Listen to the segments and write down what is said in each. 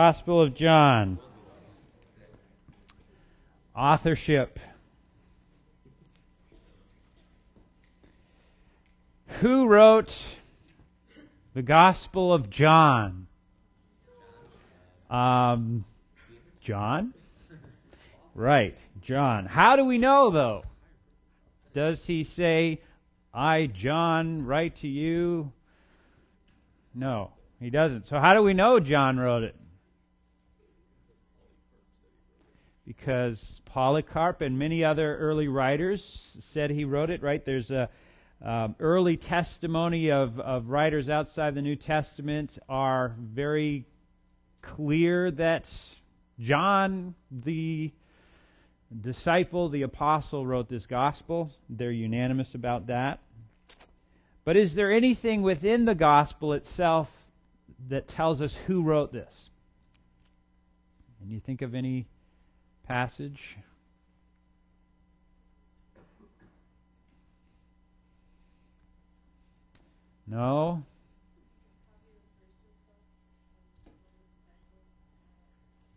Gospel of John. Authorship. Who wrote the Gospel of John? John? Right, John. How do we know, though? Does he say, I, John, write to you? No, he doesn't. So how do we know John wrote it? Because Polycarp and many other early writers said he wrote it, right? There's a early testimony of writers outside the New Testament are very clear that John, the disciple, the apostle, wrote this gospel. They're unanimous about that. But is there anything within the gospel itself that tells us who wrote this? Can you think of any passage? No?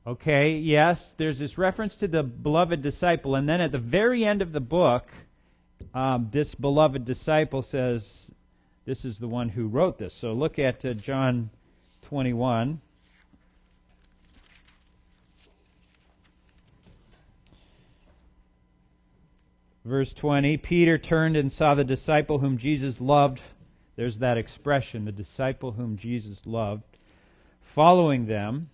Okay, yes, there's this reference to the beloved disciple, and then at the very end of the book, this beloved disciple says, this is the one who wrote this. So look at John 21. Verse 20, Peter turned and saw the disciple whom Jesus loved. There's that expression, the disciple whom Jesus loved, following them.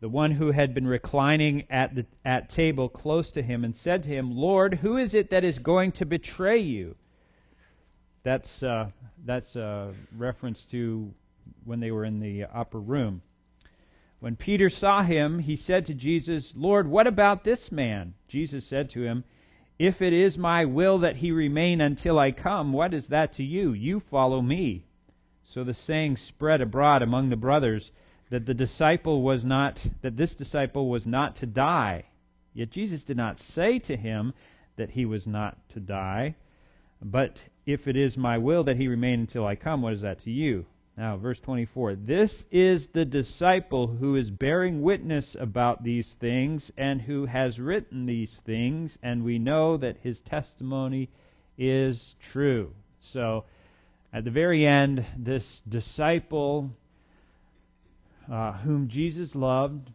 The one who had been reclining at table close to him, and said to him, Lord, who is it that is going to betray you? That's a reference to when they were in the upper room. When Peter saw him, he said to Jesus, Lord, what about this man? Jesus said to him, if it is my will that he remain until I come, what is that to you? You follow me. So the saying spread abroad among the brothers that this disciple was not to die. Yet Jesus did not say to him that he was not to die. But if it is my will that he remain until I come, what is that to you? Now, verse 24. This is the disciple who is bearing witness about these things and who has written these things, and we know that his testimony is true. So, at the very end, this disciple whom Jesus loved,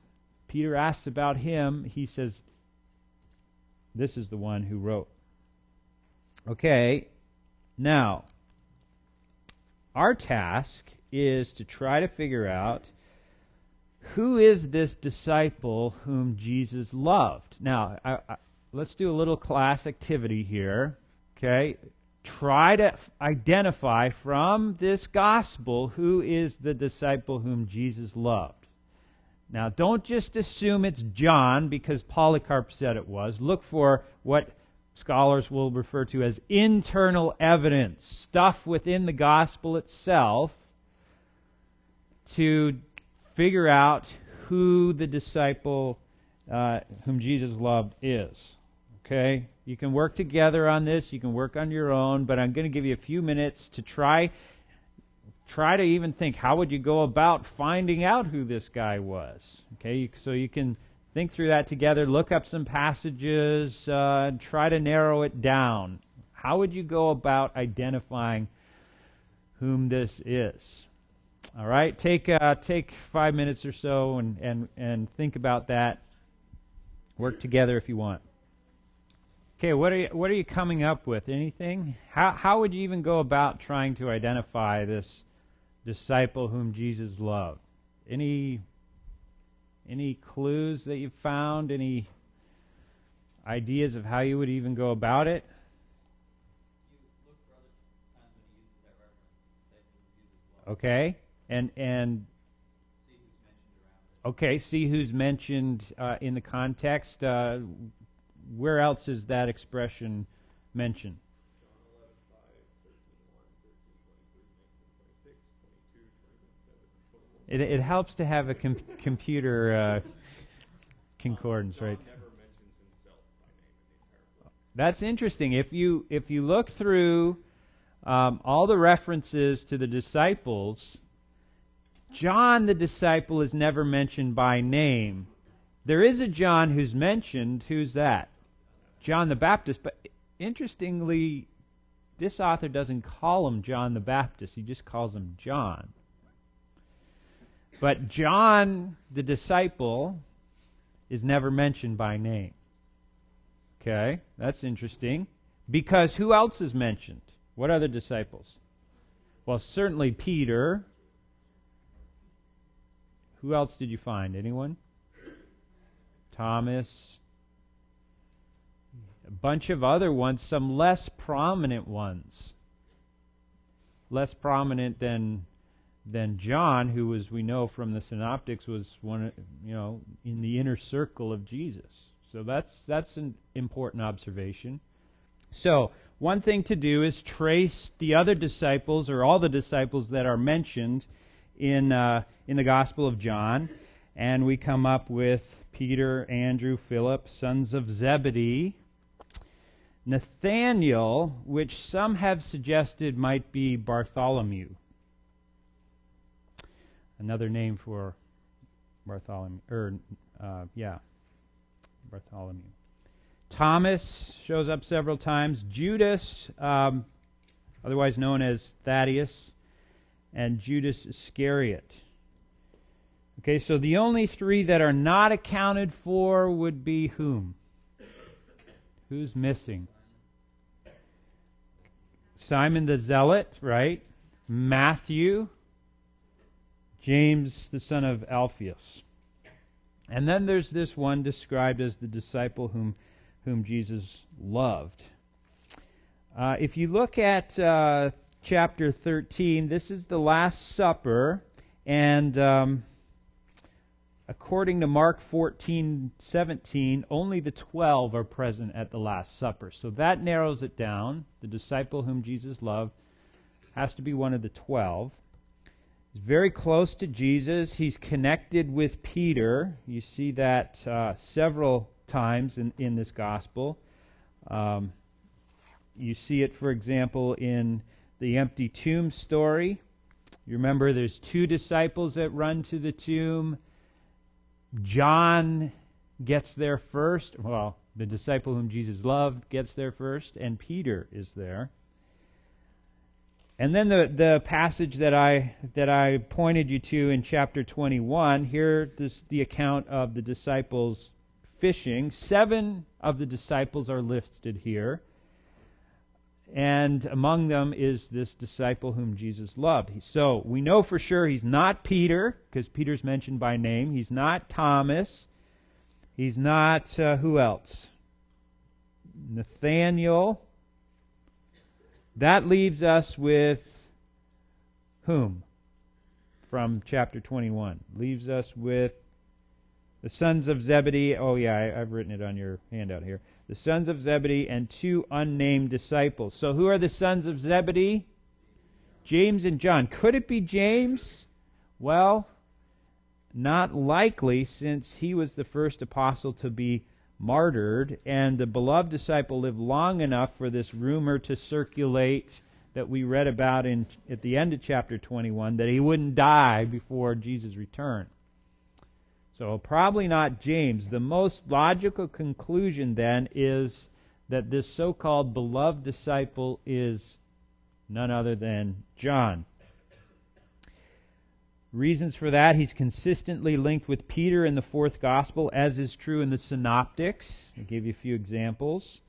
Peter asks about him. He says, this is the one who wrote. Okay, now, our task is to try to figure out who is this disciple whom Jesus loved. Now, let's do a little class activity here, okay? Try to identify from this gospel who is the disciple whom Jesus loved. Now, don't just assume it's John because Polycarp said it was. Look for what scholars will refer to as internal evidence, stuff within the gospel itself, to figure out who the disciple whom Jesus loved is. Okay? You can work together on this. You can work on your own, but I'm going to give you a few minutes to try to even think, how would you go about finding out who this guy was? Okay, so you can think through that together, look up some passages, try to narrow it down. How would you go about identifying whom this is? All right, take 5 minutes or so and think about that. Work together if you want. Okay, what are you coming up with? Anything? How would you even go about trying to identify this disciple whom Jesus loved? Any clues that you've found? Any ideas of how you would even go about it? You look for other times when he uses that reference, the disciple who Jesus loved. Okay, and See who's mentioned around it. okay, see who's mentioned in the context. Where else is that expression mentioned? It helps to have a computer concordance, right? That's interesting. If you look through all the references to the disciples, John the disciple is never mentioned by name. There is a John who's mentioned. Who's that? John the Baptist. But interestingly, this author doesn't call him John the Baptist. He just calls him John. But John the disciple is never mentioned by name. Okay, that's interesting. Because who else is mentioned? What other disciples? Well, certainly Peter. Who else did you find? Anyone? Thomas. A bunch of other ones, some less prominent ones. Less prominent than John, who was, we know from the Synoptics, was one, in the inner circle of Jesus. So that's an important observation. So, one thing to do is trace the other disciples, or all the disciples that are mentioned in the Gospel of John, and we come up with Peter, Andrew, Philip, sons of Zebedee, Nathanael, which some have suggested might be Bartholomew. Another name for Bartholomew, Bartholomew. Thomas shows up several times. Judas, otherwise known as Thaddeus, and Judas Iscariot. Okay, so the only three that are not accounted for would be whom? Who's missing? Simon the Zealot, right? Matthew, James the son of Alphaeus. And then there's this one described as the disciple whom Jesus loved. If you look at chapter 13, this is the Last Supper, and according to Mark 14:17, only the 12 are present at the Last Supper. So that narrows it down. The disciple whom Jesus loved has to be one of the 12. He's very close to Jesus. He's connected with Peter. You see that several times in this gospel. You see it, for example, in the empty tomb story. You remember there's two disciples that run to the tomb. John gets there first. Well, the disciple whom Jesus loved gets there first, and Peter is there. And then the passage that I pointed you to in chapter 21, here this the account of the disciples fishing. 7 of the disciples are listed here. And among them is this disciple whom Jesus loved. So we know for sure he's not Peter, because Peter's mentioned by name. He's not Thomas. He's not, who else? Nathanael. That leaves us with whom? From chapter 21. Leaves us with the sons of Zebedee. Oh yeah, I've written it on your handout here. The sons of Zebedee and 2 unnamed disciples. So who are the sons of Zebedee? James and John. Could it be James? Well, not likely, since he was the first apostle to be martyred, and the beloved disciple lived long enough for this rumor to circulate that we read about at the end of chapter 21, that he wouldn't die before Jesus' return. So probably not James. The most logical conclusion then is that this so-called beloved disciple is none other than John. Reasons for that: he's consistently linked with Peter in the 4th gospel, as is true in the Synoptics. I'll give you a few examples.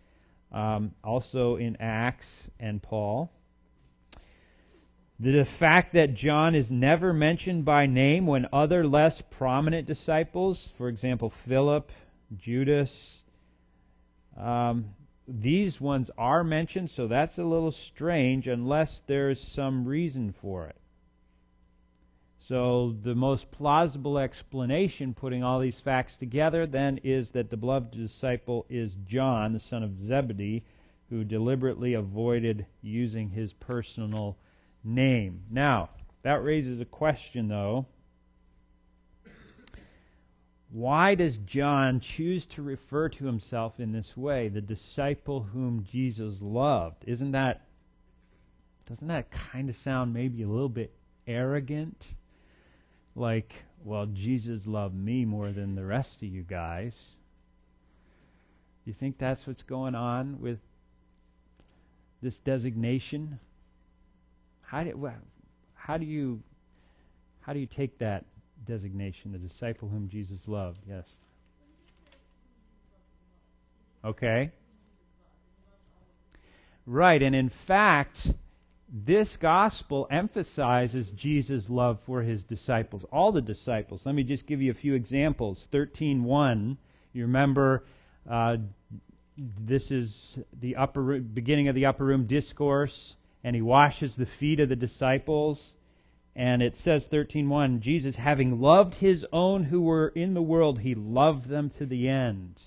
Also in Acts and Paul. The fact that John is never mentioned by name when other less prominent disciples, for example, Philip, Judas, these ones are mentioned, so that's a little strange unless there's some reason for it. So the most plausible explanation, putting all these facts together, then, is that the beloved disciple is John, the son of Zebedee, who deliberately avoided using his personal name. Now, that raises a question, though. Why does John choose to refer to himself in this way, the disciple whom Jesus loved? Doesn't that kind of sound maybe a little bit arrogant? like, well, Jesus loved me more than the rest of you guys. Do you think that's what's going on with this designation? How do you take that designation, the disciple whom Jesus loved? Yes. Okay. Right, and in fact, this gospel emphasizes Jesus' love for his disciples, all the disciples. Let me just give you a few examples. 13:1, you remember, this is the beginning of the upper room discourse, and he washes the feet of the disciples. And it says, 13:1, Jesus, having loved his own who were in the world, he loved them to the end.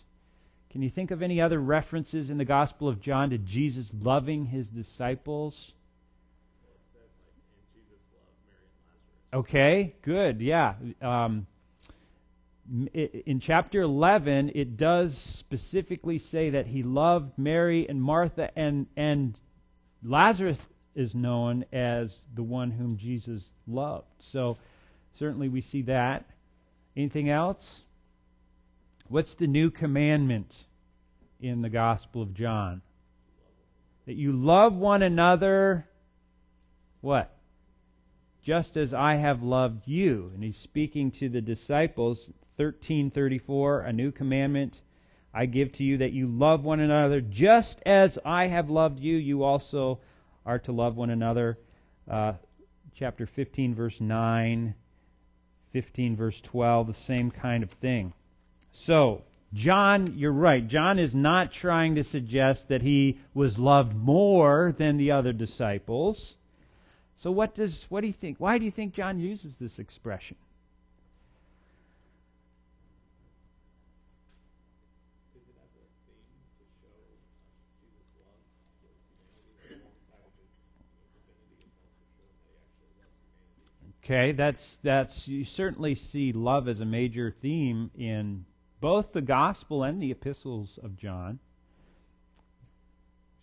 Can you think of any other references in the Gospel of John to Jesus loving his disciples? Okay, good, yeah. In chapter 11, it does specifically say that he loved Mary and Martha, and Lazarus is known as the one whom Jesus loved. So certainly we see that. Anything else? What's the new commandment in the Gospel of John? That you love one another, what? Just as I have loved you. And he's speaking to the disciples, 13:34, a new commandment I give to you, that you love one another. Just as I have loved you, you also are to love one another. Chapter 15, verse 9, 15, verse 12, the same kind of thing. So, John, you're right. John is not trying to suggest that he was loved more than the other disciples. So what do you think? Why do you think John uses this expression? Okay, that's you certainly see love as a major theme in both the gospel and the epistles of John.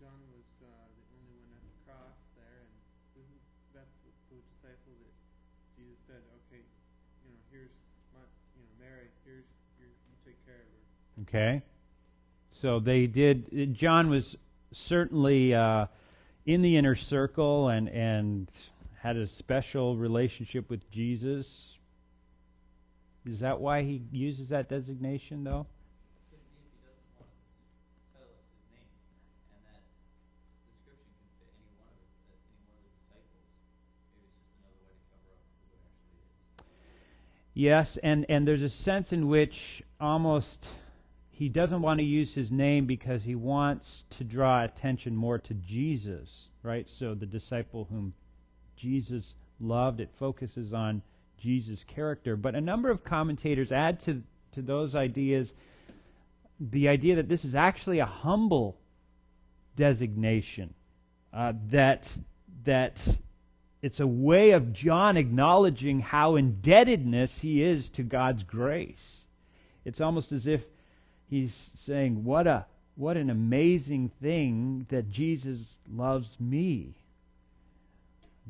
John was the only one at the cross there, and wasn't that the disciple that Jesus said, "Okay, here's my, Mary, you take care of her." Okay, so they did. John was certainly in the inner circle and had a special relationship with Jesus. Is that why he uses that designation, though? Could be if he doesn't want to tell us his name, and that description can fit any one of the disciples. Maybe it's just another way to cover up who it actually is. Yes, and there's a sense in which almost he doesn't want to use his name because he wants to draw attention more to Jesus, right? So the disciple whom Jesus loved, it focuses on Jesus' character. But a number of commentators add to those ideas the idea that this is actually a humble designation, that it's a way of John acknowledging how indebtedness he is to God's grace. It's almost as if he's saying, what an amazing thing that Jesus loves me,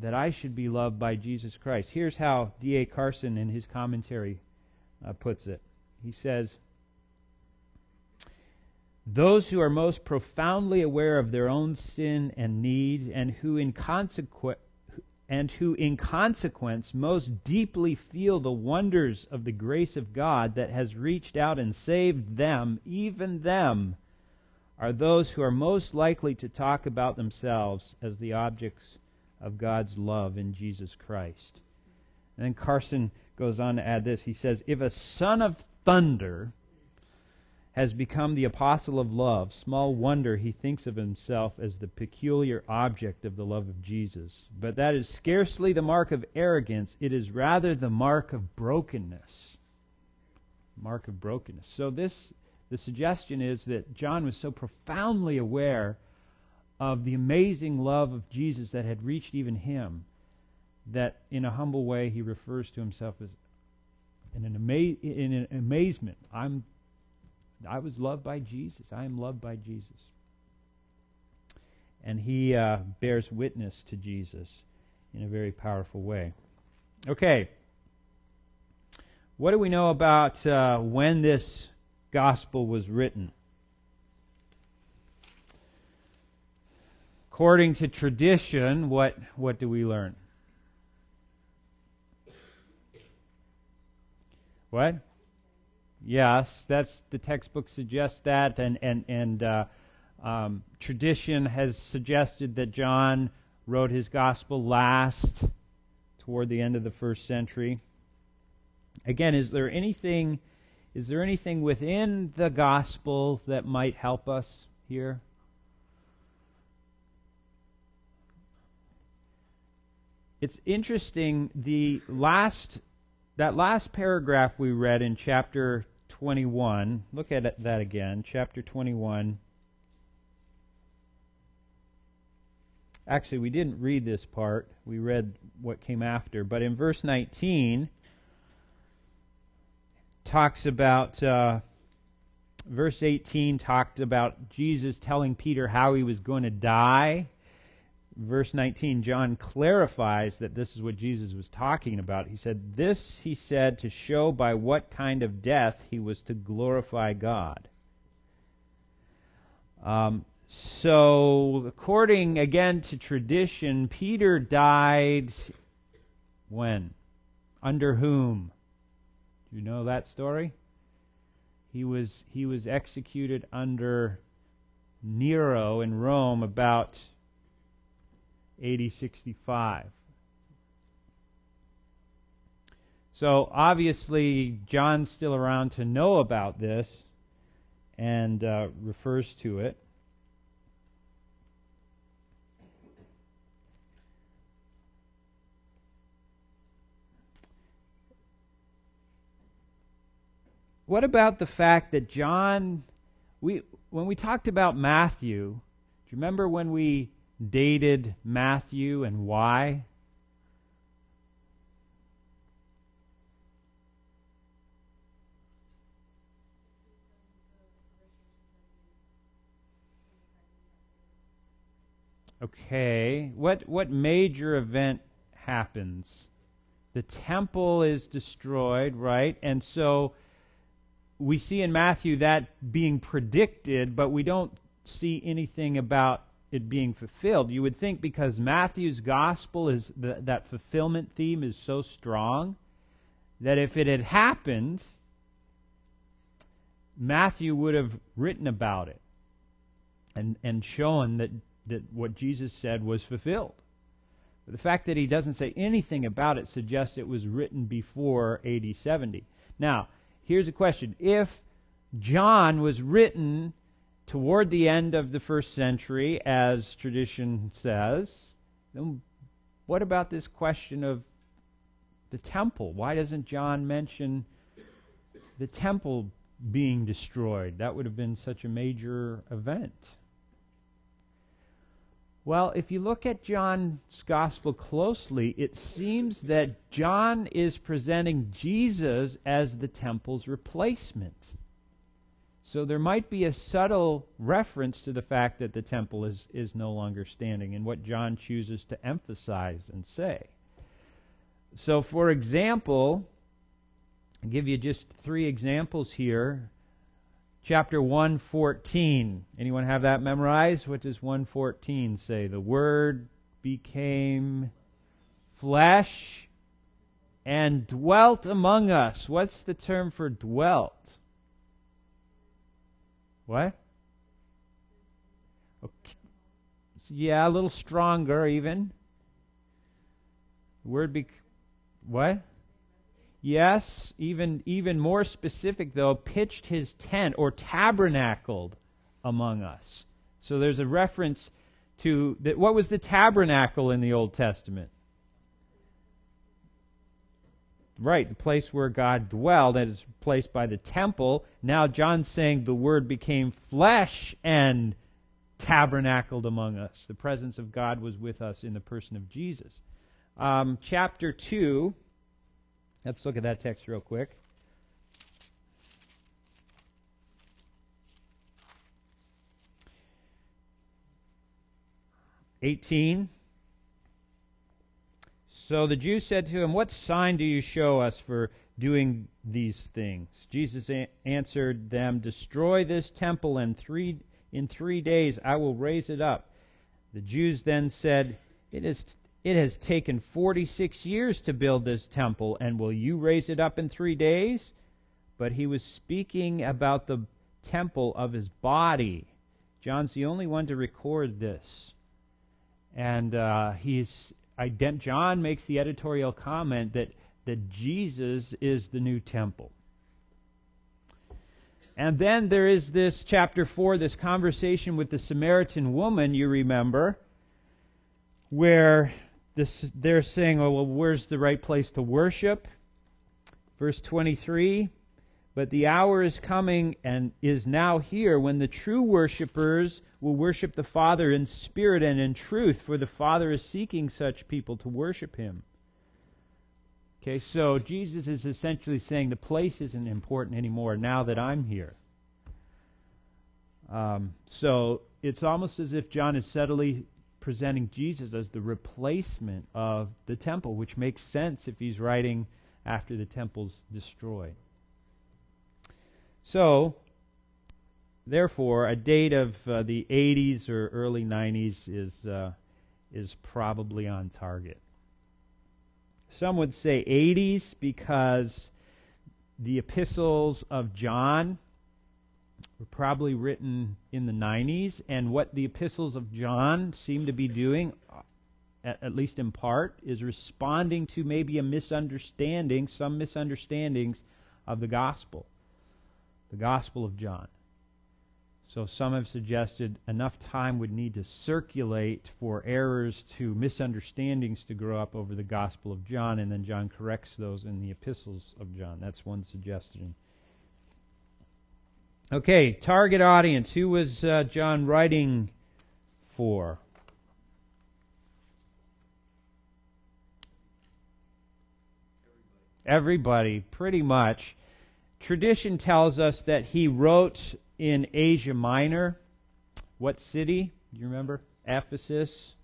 that I should be loved by Jesus Christ. Here's how D.A. Carson in his commentary puts it. He says, those who are most profoundly aware of their own sin and need, and who in consequence most deeply feel the wonders of the grace of God that has reached out and saved them, even them, are those who are most likely to talk about themselves as the objects of God's love in Jesus Christ. And then Carson goes on to add this. He says, if a son of thunder has become the apostle of love, small wonder he thinks of himself as the peculiar object of the love of Jesus. But that is scarcely the mark of arrogance. It is rather the mark of brokenness. Mark of brokenness. So the suggestion is that John was so profoundly aware of the amazing love of Jesus that had reached even him, that in a humble way he refers to himself as in an amazement. I was loved by Jesus. I am loved by Jesus. And he bears witness to Jesus in a very powerful way. Okay. What do we know about when this gospel was written? According to tradition, what do we learn? What? Yes, that's the textbook suggests that, and tradition has suggested that John wrote his gospel last, toward the end of the first century. Again, is there anything within the gospel that might help us here? It's interesting, that last paragraph we read in chapter 21, look at that again, chapter 21. Actually, we didn't read this part. We read what came after. But in verse 19, talks about, verse 18 talked about Jesus telling Peter how he was going to die. Verse 19, John clarifies that this is what Jesus was talking about. He said, "This he said to show by what kind of death he was to glorify God." So, according again to tradition, Peter died when? Under whom? Do you know that story? He was executed under Nero in Rome about AD 65. So obviously John's still around to know about this and refers to it. What about the fact that John, when we talked about Matthew, do you remember when we dated Matthew and why? Okay, what major event happens? The temple is destroyed, right? And so we see in Matthew that being predicted, but we don't see anything about it being fulfilled. You would think because Matthew's gospel is that fulfillment theme is so strong that if it had happened, Matthew would have written about it and shown that what Jesus said was fulfilled. But the fact that he doesn't say anything about it suggests it was written before AD 70. Now, here's a question. If John was written toward the end of the first century, as tradition says, then what about this question of the temple? Why doesn't John mention the temple being destroyed? That would have been such a major event. Well, if you look at John's gospel closely, it seems that John is presenting Jesus as the temple's replacement. So there might be a subtle reference to the fact that the temple is no longer standing and what John chooses to emphasize and say. So, for example, I'll give you just 3 examples here. Chapter 1:14. Anyone have that memorized? What does 1:14 say? The Word became flesh and dwelt among us. What's the term for dwelt? What? Okay. Yeah, a little stronger even. The word what? Yes, even more specific though, pitched his tent or tabernacled among us. So there's a reference to that. What was the tabernacle in the Old Testament? Right, the place where God dwelled, and it's replaced by the temple. Now John's saying the Word became flesh and tabernacled among us. The presence of God was with us in the person of Jesus. Chapter 2, let's look at that text real quick. (18) So the Jews said to him, "What sign do you show us for doing these things? Jesus answered them, "Destroy this temple, and in 3 days I will raise it up." The Jews then said, It has taken 46 years to build this temple, and will you raise it up in 3 days? But he was speaking about the temple of his body. John's the only one to record this. And John makes the editorial comment that Jesus is the new temple. And then there is this chapter 4, this conversation with the Samaritan woman, you remember, where they're saying, oh, well, where's the right place to worship? Verse 23, "But the hour is coming and is now here when the true worshipers will worship the Father in spirit and in truth, for the Father is seeking such people to worship Him." Okay, so Jesus is essentially saying the place isn't important anymore now that I'm here. So it's almost as if John is subtly presenting Jesus as the replacement of the temple, which makes sense if he's writing after the temple's destroyed. So, therefore, a date of the 80s or early 90s is probably on target. Some would say 80s because the epistles of John were probably written in the 90s, and what the epistles of John seem to be doing, at least in part, is responding to maybe some misunderstandings of the gospel of John. So some have suggested enough time would need to circulate for errors to misunderstandings to grow up over the Gospel of John, and then John corrects those in the epistles of John. That's one suggestion. Okay, target audience. Who was John writing for? Everybody, pretty much. Tradition tells us that he wrote in Asia Minor. What city? Do you remember? Ephesus.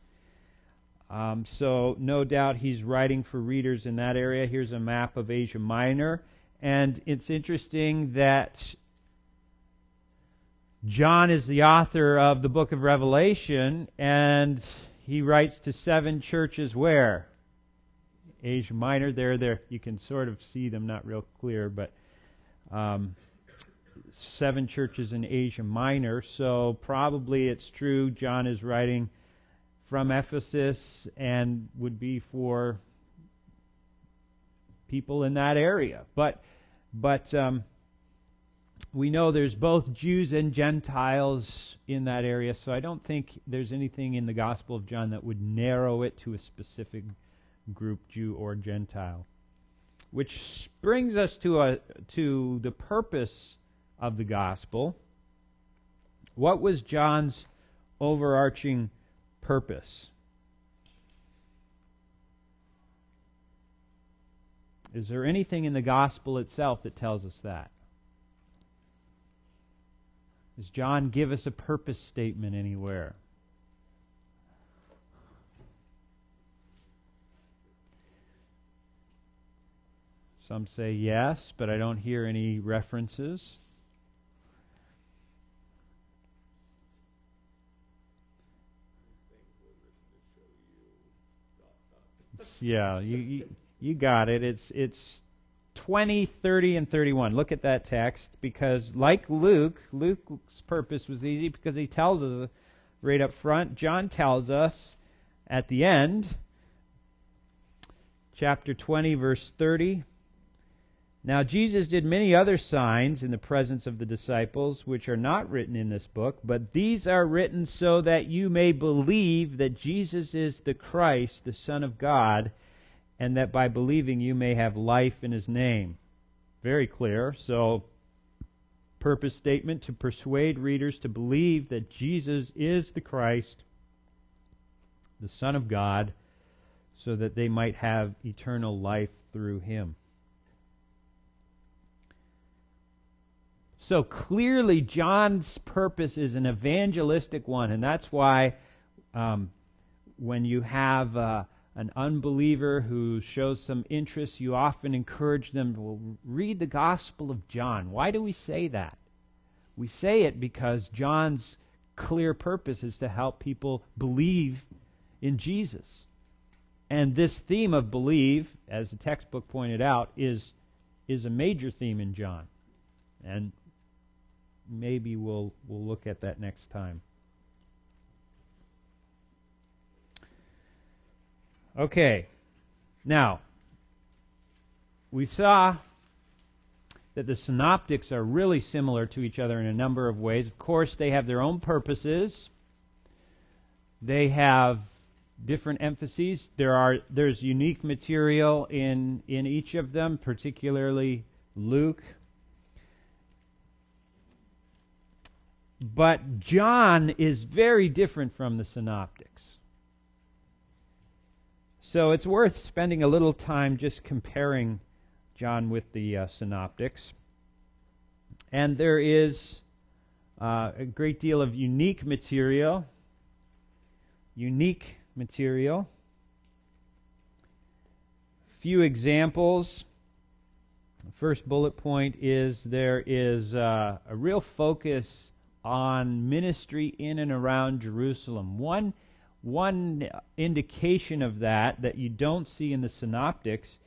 So no doubt he's writing for readers in that area. Here's a map of Asia Minor. And it's interesting that John is the author of the book of Revelation, and he writes to 7 churches where? Asia Minor. There. You can sort of see them, not real clear, but 7 churches in Asia Minor. So probably it's true John is writing from Ephesus and would be for people in that area. But we know there's both Jews and Gentiles in that area, so I don't think there's anything in the Gospel of John that would narrow it to a specific group, Jew or Gentile. Which brings us to the purpose of the Gospel. What was John's overarching purpose? Is there anything in the Gospel itself that tells us that? Does John give us a purpose statement anywhere? Some say yes, but I don't hear any references. Yeah, you got it. It's 20, 30, and 31. Look at that text, because like Luke's purpose was easy because he tells us right up front. John tells us at the end, chapter 20, verse 30. Now Jesus did many other signs in the presence of the disciples, which are not written in this book, but these are written so that you may believe that Jesus is the Christ, the Son of God, and that by believing you may have life in His name. Very clear. So, purpose statement: to persuade readers to believe that Jesus is the Christ, the Son of God, so that they might have eternal life through Him. So clearly John's purpose is an evangelistic one, and that's why when you have an unbeliever who shows some interest, you often encourage them to read the Gospel of John. Why do we say that? We say it because John's clear purpose is to help people believe in Jesus. And this theme of believe, as the textbook pointed out, is a major theme in John. And maybe we'll look at that next time. Okay, now, we saw that the Synoptics are really similar to each other in a number of ways. Of course, they have their own purposes. They have different emphases. There's unique material in each of them, particularly Luke. But John is very different from the Synoptics. So it's worth spending a little time just comparing John with the Synoptics. And there is a great deal of unique material. Few examples. The first bullet point is there is a real focus on ministry in and around Jerusalem. One indication of that you don't see in the Synoptics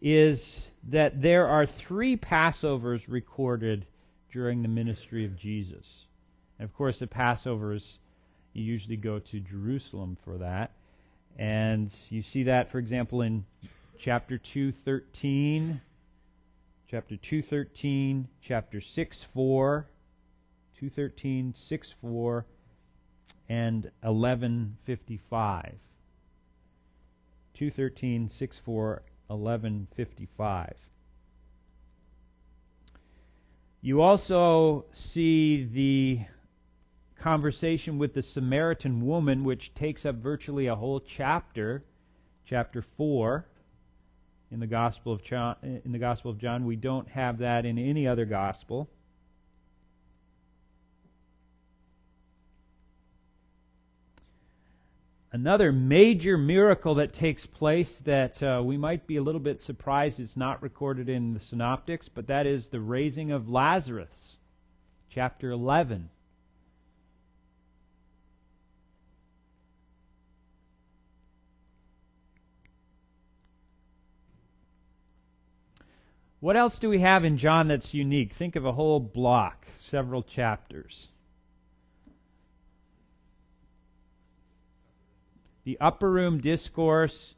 is that there are 3 Passovers recorded during the ministry of Jesus. And of course, the Passovers, you usually go to Jerusalem for that. And you see that, for example, in chapter 2:13, chapter 2:13, chapter 6:4, 2:13, 6:4, and 11:55. 2:13, 6:4, 11:55. You also see the conversation with the Samaritan woman, which takes up virtually a whole chapter, chapter 4, in the Gospel of John. We don't have that in any other gospel. Another major miracle that takes place that we might be a little bit surprised is not recorded in the Synoptics, but that is the raising of Lazarus, chapter 11. What else do we have in John that's unique? Think of a whole block, several chapters. The upper room discourse,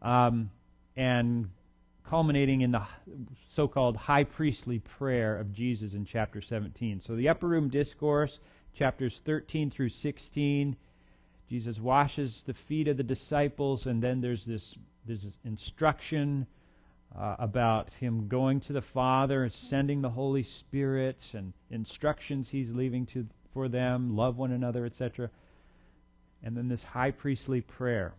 and culminating in the so-called high priestly prayer of Jesus in chapter 17. So the upper room discourse, chapters 13 through 16, Jesus washes the feet of the disciples, and then there's this instruction about him going to the Father, sending the Holy Spirit, and instructions he's leaving for them, love one another, etc. And then this high priestly prayer.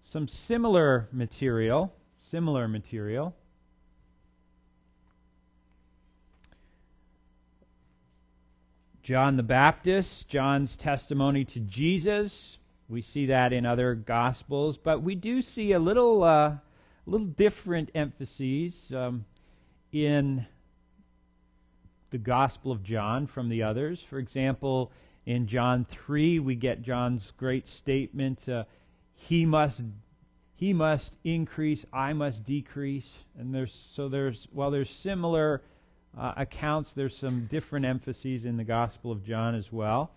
Some similar material. John the Baptist, John's testimony to Jesus. We see that in other Gospels, but we do see a little different emphases in the Gospel of John from the others. For example, in John 3, we get John's great statement, he must increase, I must decrease. And there's similar accounts, there's some different emphases in the Gospel of John as well.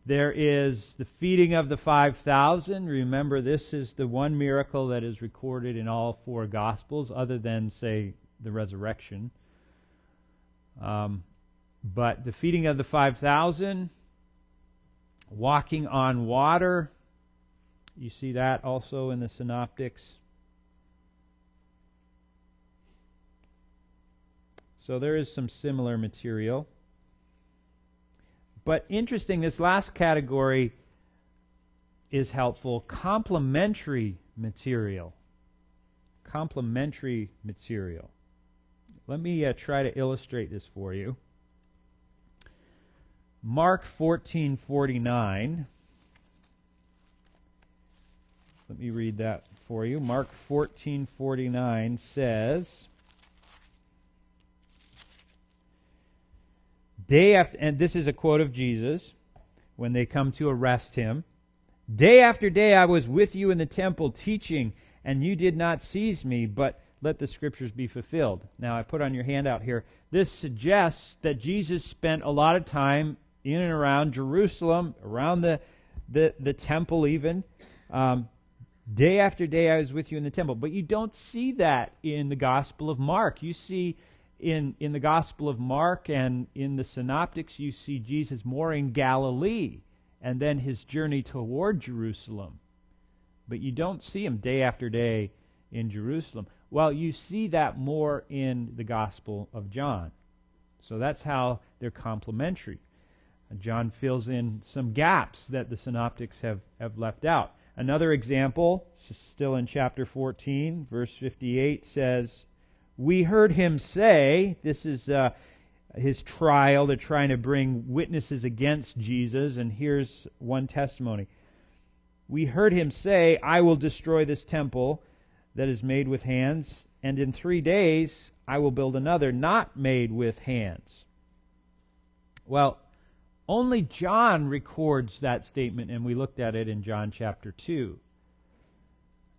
There is the feeding of the 5,000. Remember, this is the one miracle that is recorded in all 4 Gospels, other than, say, the resurrection. But the feeding of the 5,000, walking on water, you see that also in the Synoptics. So there is some similar material. But interesting, this last category is helpful. Complementary material. Complementary material. Let me try to illustrate this for you. Mark 14:49. Let me read that for you. Mark 14:49 says, day after, and this is a quote of Jesus when they come to arrest him. Day after day I was with you in the temple teaching, and you did not seize me, but let the scriptures be fulfilled. Now I put on your handout here, this suggests that Jesus spent a lot of time in and around Jerusalem, around the temple even. Day after day I was with you in the temple. But you don't see that in the Gospel of Mark. You see in the Gospel of Mark and in the Synoptics, you see Jesus more in Galilee and then his journey toward Jerusalem. But you don't see him day after day in Jerusalem. Well, you see that more in the Gospel of John. So that's how they're complementary. John fills in some gaps that the Synoptics have left out. Another example, still in chapter 14, verse 58, says, we heard him say, this is his trial. They're trying to bring witnesses against Jesus, and here's one testimony. We heard him say, I will destroy this temple that is made with hands, and in 3 days I will build another not made with hands. Well, only John records that statement, and we looked at it in John chapter 2.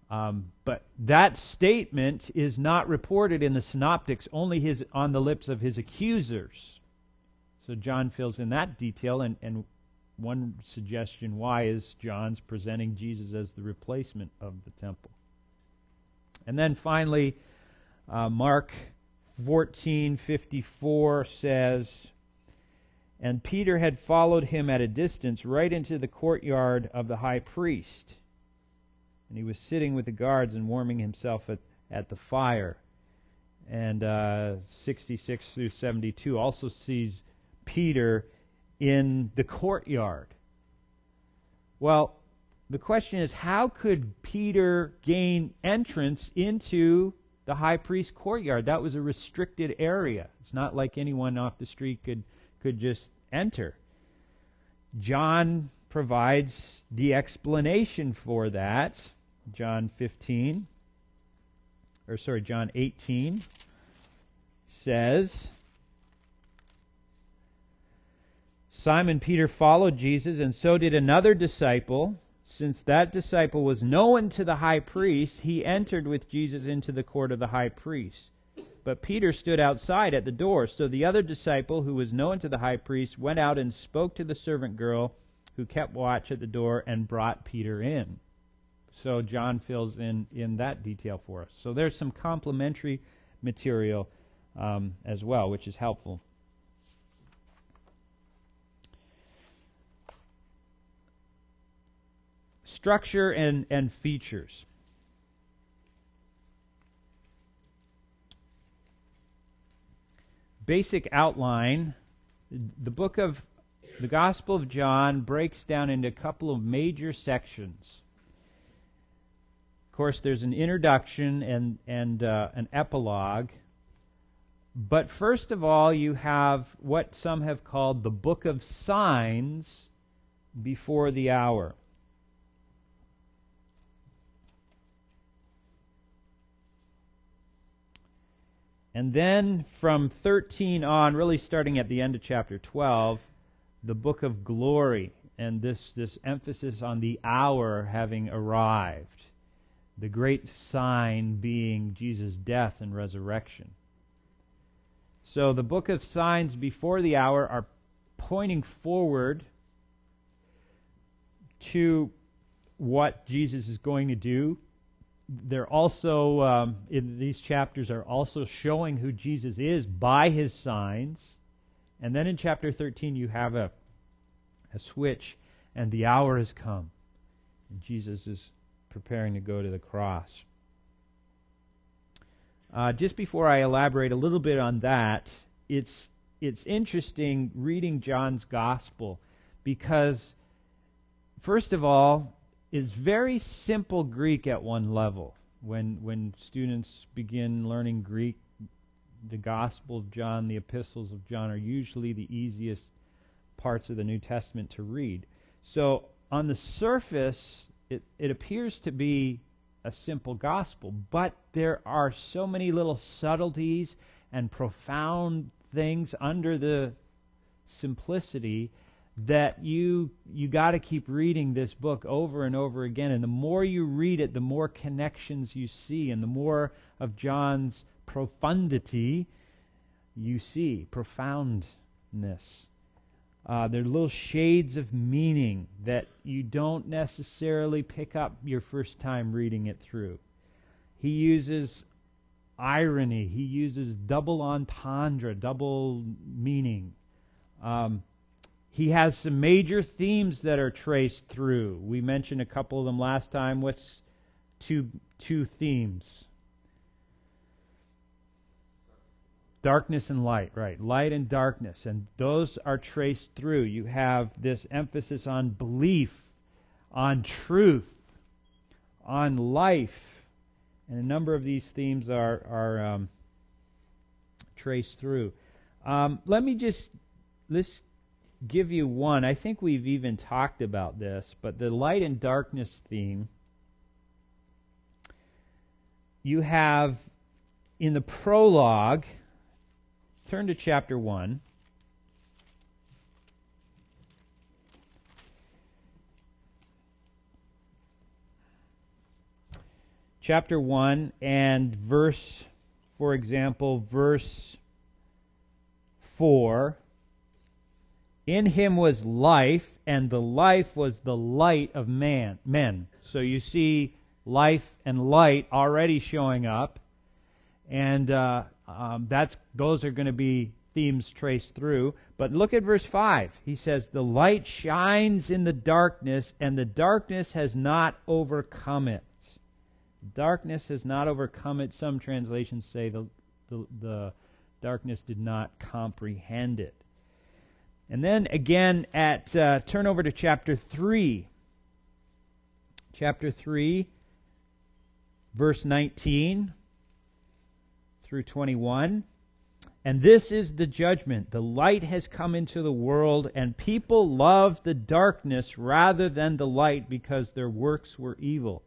But that statement is not reported in the Synoptics, only on the lips of his accusers. So John fills in that detail, and one suggestion why is John's presenting Jesus as the replacement of the temple. And then finally, Mark 14:54 says, and Peter had followed him at a distance right into the courtyard of the high priest. And he was sitting with the guards and warming himself at the fire. And 66 through 72 also sees Peter in the courtyard. Well, the question is, how could Peter gain entrance into the high priest's courtyard? That was a restricted area. It's not like anyone off the street could just enter. John provides the explanation for that. John 18 says, Simon Peter followed Jesus, and so did another disciple. Since that disciple was known to the high priest, he entered with Jesus into the court of the high priest. But Peter stood outside at the door. So the other disciple, who was known to the high priest, went out and spoke to the servant girl who kept watch at the door and brought Peter in. So John fills in that detail for us. So there's some complementary material as well, which is helpful. Structure and features. Basic outline. The Gospel of John breaks down into a couple of major sections. Of course, there's an introduction and an epilogue. But first of all, you have what some have called the book of signs before the hour. And then from 13 on, really starting at the end of chapter 12, the book of glory, and this emphasis on the hour having arrived. The great sign being Jesus' death and resurrection. So the book of signs before the hour are pointing forward to what Jesus is going to do. They're also, in these chapters, are also showing who Jesus is by his signs. And then in chapter 13, you have a switch, and the hour has come. And Jesus is preparing to go to the cross. Just before I elaborate a little bit on that, it's interesting reading John's Gospel because, first of all, is very simple Greek at one level. When students begin learning Greek, the Gospel of John, the epistles of John are usually the easiest parts of the New Testament to read. So on the surface, it appears to be a simple gospel, but there are so many little subtleties and profound things under the simplicity that you got to keep reading this book over and over again. And the more you read it, the more connections you see, and the more of John's profundity you see, profoundness. There are little shades of meaning that you don't necessarily pick up your first time reading it through. He uses irony. He uses double entendre, double meaning. He has some major themes that are traced through. We mentioned a couple of them last time. What's two themes? Darkness and light, right. Light and darkness. And those are traced through. You have this emphasis on belief, on truth, on life. And a number of these themes are traced through. Let's give you one. I think we've even talked about this, but the light and darkness theme, you have in the prologue. Turn to chapter 1. Chapter 1 and verse 4. In him was life, and the life was the light of men. So you see life and light already showing up. And those are going to be themes traced through. But look at verse 5. He says, the light shines in the darkness, and the darkness has not overcome it. Darkness has not overcome it. Some translations say the darkness did not comprehend it. And then again turn over to chapter 3. Chapter 3, verse 19 through 21. And this is the judgment. The light has come into the world, and people loved the darkness rather than the light because their works were evil.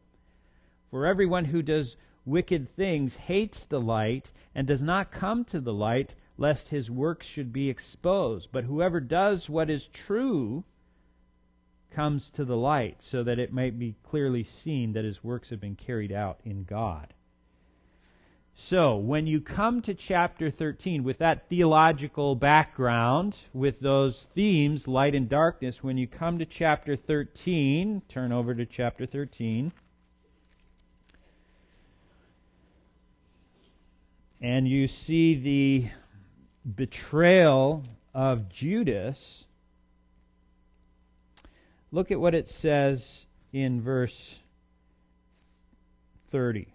For everyone who does wicked things hates the light and does not come to the light, lest his works should be exposed. But whoever does what is true comes to the light, so that it may be clearly seen that his works have been carried out in God. So, when you come to chapter 13, with that theological background, with those themes, light and darkness, when you come to chapter 13, turn over to chapter 13, and you see the betrayal of Judas, look at what it says in verse 30.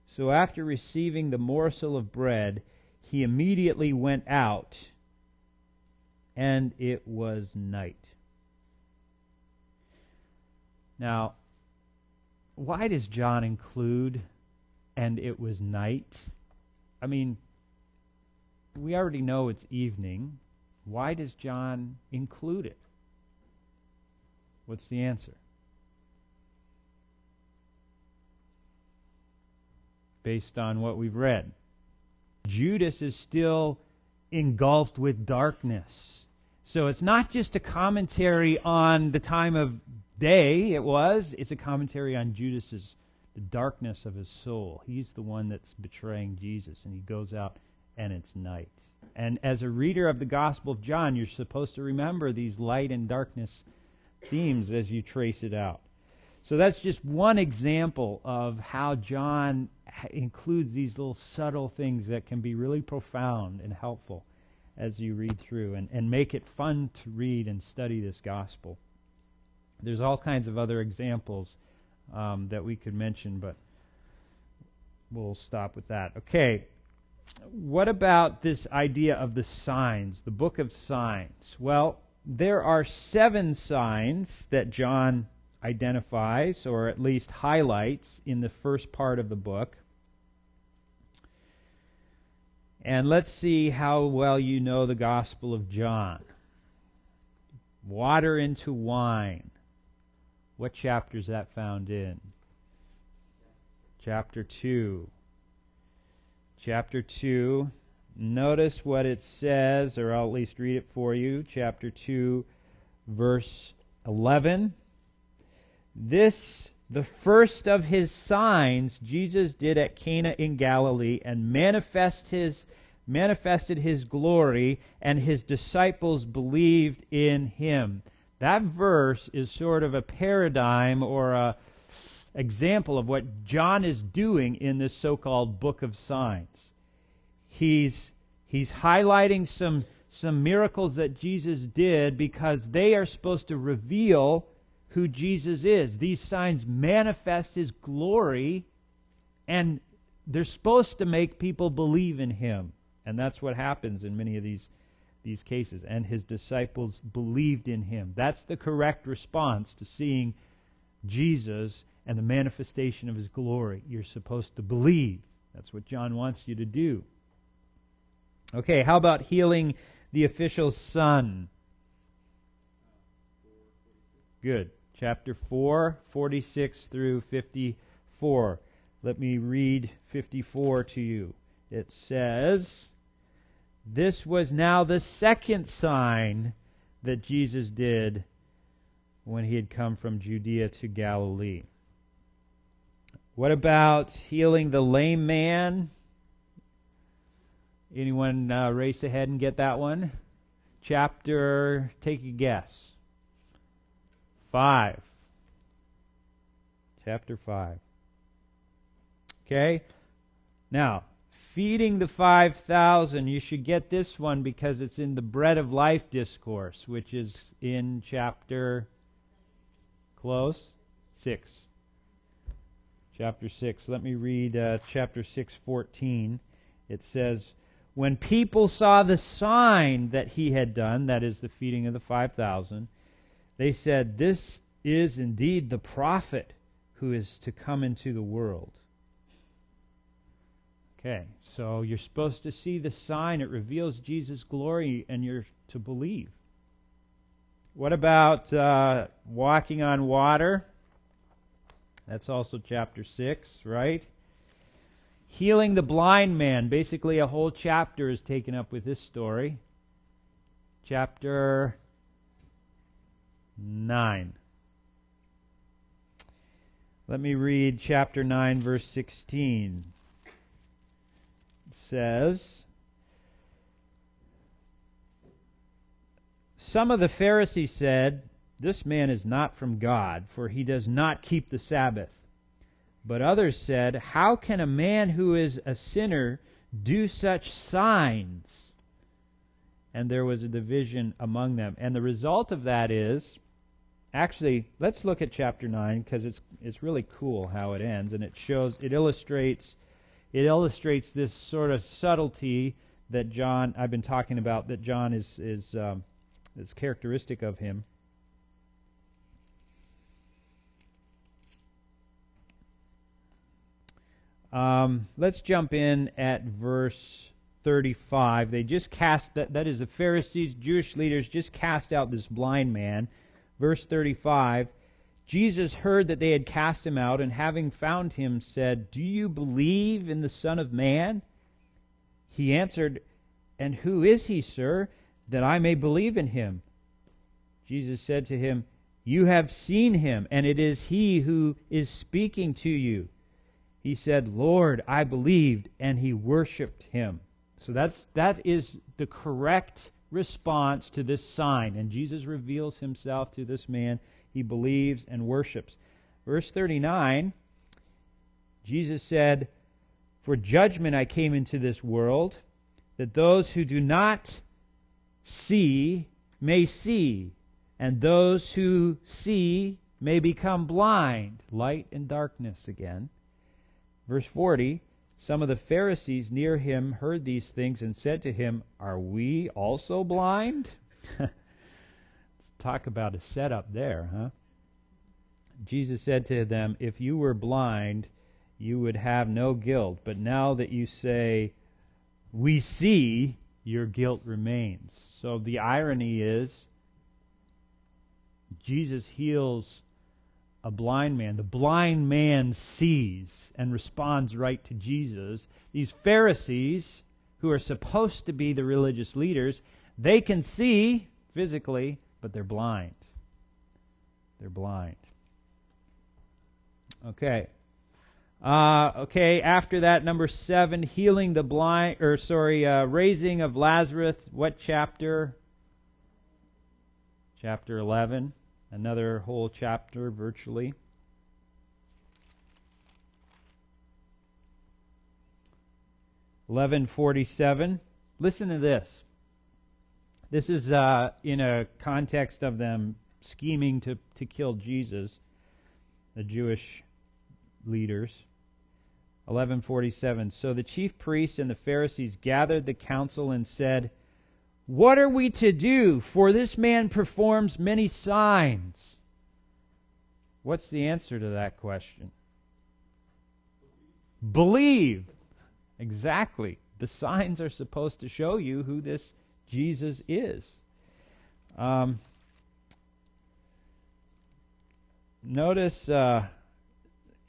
So after receiving the morsel of bread, he immediately went out, and it was night. Now, why does John include, and it was night? I mean, we already know it's evening. Why does John include it? What's the answer? Based on what we've read, Judas is still engulfed with darkness. So it's not just a commentary on the time of day it's a commentary on Judas's the darkness of his soul. He's the one that's betraying Jesus, and he goes out and it's night. And as a reader of the Gospel of John, you're supposed to remember these light and darkness themes as you trace it out. So that's just one example of how John includes these little subtle things that can be really profound and helpful as you read through and make it fun to read and study this gospel. There's all kinds of other examples that we could mention, but we'll stop with that. Okay, what about this idea of the signs, the book of signs? Well, there are 7 signs that John identifies, or at least highlights, in the first part of the book. And let's see how well you know the Gospel of John. Water into wine. What chapter is that found in? Chapter 2. Chapter 2. Notice what it says, or I'll at least read it for you. Chapter 2, verse 11. This, the first of his signs, Jesus did at Cana in Galilee, and manifested his glory, and his disciples believed in him. That verse is sort of a paradigm or a example of what John is doing in this so-called book of signs. He's highlighting some miracles that Jesus did because they are supposed to reveal who Jesus is. These signs manifest his glory, and they're supposed to make people believe in him. And that's what happens in many of these cases. And his disciples believed in him. That's the correct response to seeing Jesus and the manifestation of his glory. You're supposed to believe. That's what John wants you to do. Okay, how about healing the official's son? Good. Chapter 4, 46 through 54. Let me read 54 to you. It says, "This was now the second sign that Jesus did when he had come from Judea to Galilee." What about healing the lame man? Anyone race ahead and get that one? Chapter, take a guess. 5. Chapter 5. Okay? Now, feeding the 5,000, you should get this one because it's in the bread of life discourse, which is in chapter, close, 6. Chapter 6. Let me read chapter 6:14. It says, "When people saw the sign that he had done," that is the feeding of the 5,000, "they said, 'This is indeed the prophet who is to come into the world.'" Okay, so you're supposed to see the sign. It reveals Jesus' glory, and you're to believe. What about walking on water? That's also chapter 6, right? Healing the blind man. Basically, a whole chapter is taken up with this story. Chapter 9. Let me read chapter 9, verse 16. It says, "Some of the Pharisees said, 'This man is not from God, for he does not keep the Sabbath.' But others said, 'How can a man who is a sinner do such signs?' And there was a division among them." And the result of that is, actually, let's look at chapter 9 because it's really cool how it ends, and it illustrates this sort of subtlety that John, I've been talking about, that John is characteristic of him. Let's jump in at verse 35. They just cast, that is the Pharisees, Jewish leaders, just cast out this blind man. Verse 35, "Jesus heard that they had cast him out, and having found him, said, 'Do you believe in the Son of Man?' He answered, 'And who is he, sir, that I may believe in him?' Jesus said to him, 'You have seen him, and it is he who is speaking to you.' He said, 'Lord, I believed,' and he worshipped him." So that is the correct response to this sign. And Jesus reveals himself to this man. He believes and worships. Verse 39, Jesus said, "For judgment I came into this world, that those who do not see may see, and those who see may become blind." Light and darkness again. Verse 40, "Some of the Pharisees near him heard these things and said to him, 'Are we also blind?'" Talk about a setup there, huh? Jesus said to them, "If you were blind, you would have no guilt. But now that you say, 'We see,' your guilt remains." So the irony is, Jesus heals a blind man. The blind man sees and responds right to Jesus. These Pharisees, who are supposed to be the religious leaders, they can see physically, but they're blind. They're blind. Okay. After that, number 7, healing the blind, raising of Lazarus. What chapter? Chapter 11. Another whole chapter, virtually. (11:47). Listen to this. This is in a context of them scheming to kill Jesus, the Jewish leaders. 11:47. So the chief priests and the Pharisees gathered the council and said, "What are we to do? For this man performs many signs." What's the answer to that question? Believe. Exactly. The signs are supposed to show you who this Jesus is. Notice,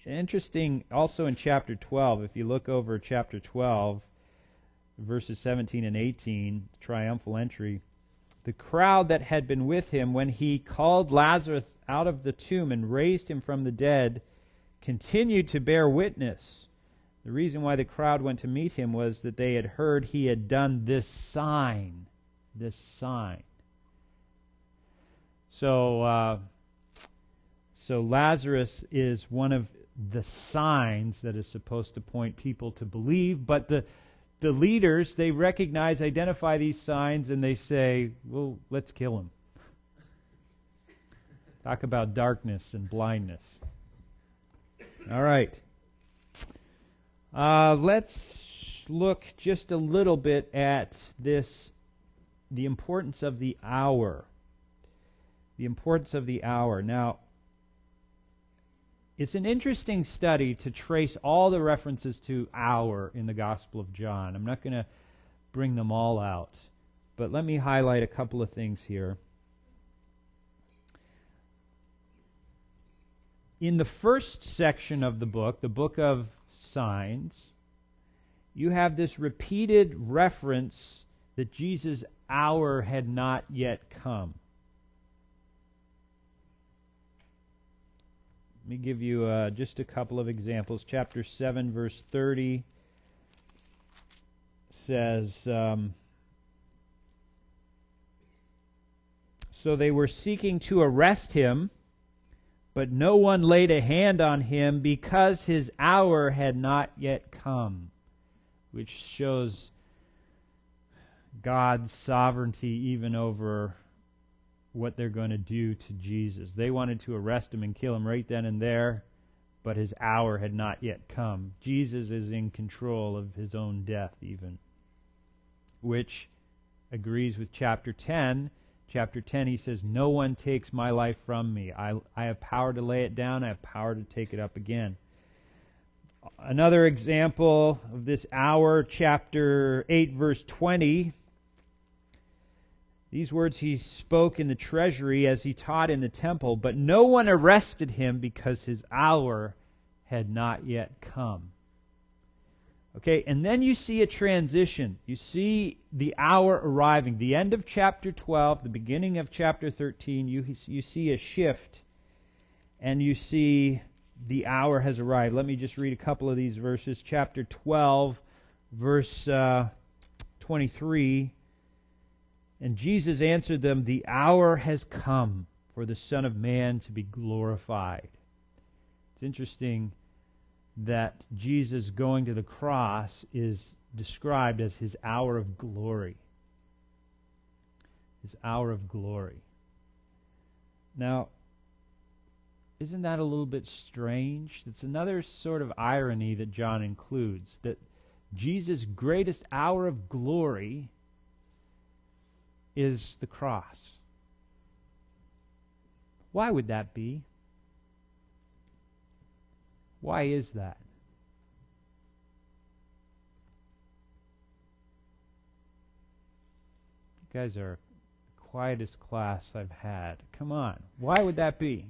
interesting also in chapter 12, if you look over chapter 12, verses 17 and 18, triumphal entry, the crowd that had been with him when he called Lazarus out of the tomb and raised him from the dead continued to bear witness. The reason why the crowd went to meet him was that they had heard he had done this sign. This sign. So Lazarus is one of the signs that is supposed to point people to believe, but the leaders, they recognize, identify these signs, and they say, well, let's kill him. Talk about darkness and blindness. All right. Let's look just a little bit at this, the importance of the hour. The importance of the hour. Now, it's an interesting study to trace all the references to hour in the Gospel of John. I'm not going to bring them all out, but let me highlight a couple of things here. In the first section of the book of signs, you have this repeated reference that Jesus' hour had not yet come. Let me give you just a couple of examples. Chapter 7, verse 30 says, so they were seeking to arrest him, but no one laid a hand on him because his hour had not yet come, which shows God's sovereignty even over what they're going to do to Jesus. They wanted to arrest him and kill him right then and there, but his hour had not yet come. Jesus is in control of his own death even, which agrees with chapter 10. Chapter 10, he says, no one takes my life from me. I have power to lay it down. I have power to take it up again. Another example of this hour, chapter 8, verse 20. These words he spoke in the treasury as he taught in the temple, but no one arrested him because his hour had not yet come. Okay, and then you see a transition. You see the hour arriving. The end of chapter 12, the beginning of chapter 13, you see a shift, and you see the hour has arrived. Let me just read a couple of these verses. Chapter 12, verse 23. And Jesus answered them, the hour has come for the Son of Man to be glorified. It's interesting that Jesus going to the cross is described as his hour of glory. His hour of glory. Now, isn't that a little bit strange? It's another sort of irony that John includes, that Jesus' greatest hour of glory is the cross. Why would that be? Why is that? You guys are the quietest class I've had. Come on. Why would that be?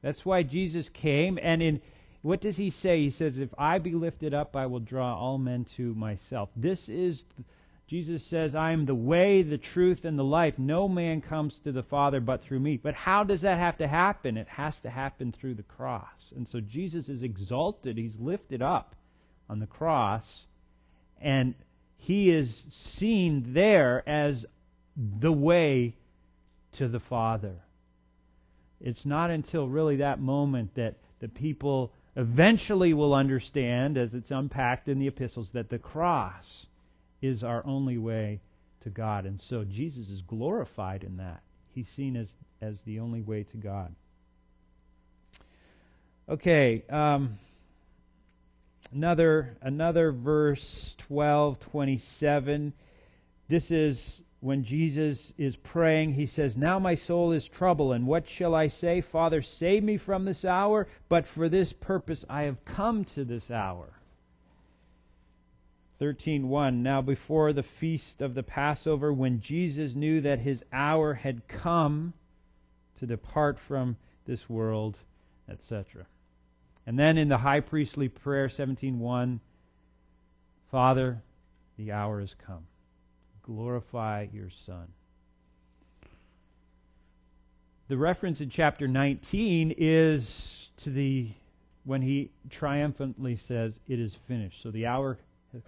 That's why Jesus came, and what does he say? He says, if I be lifted up, I will draw all men to myself. Jesus says, I am the way, the truth, and the life. No man comes to the Father but through me. But how does that have to happen? It has to happen through the cross. And so Jesus is exalted. He's lifted up on the cross, and he is seen there as the way to the Father. It's not until really that moment that the people eventually will understand, as it's unpacked in the epistles, that the cross is our only way to God. And so Jesus is glorified in that. He's seen as the only way to God. Okay, another verse, 12:27. This is when Jesus is praying. He says, now my soul is troubled, and what shall I say? Father, save me from this hour, but for this purpose I have come to this hour. 13:1. Now before the feast of the Passover, when Jesus knew that his hour had come to depart from this world, etc. And then in the high priestly prayer, 17:1, Father, the hour has come. Glorify your Son. The reference in chapter 19 is to when he triumphantly says, it is finished. So the hour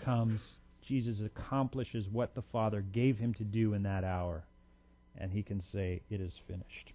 comes, Jesus accomplishes what the Father gave him to do in that hour, and he can say, it is finished.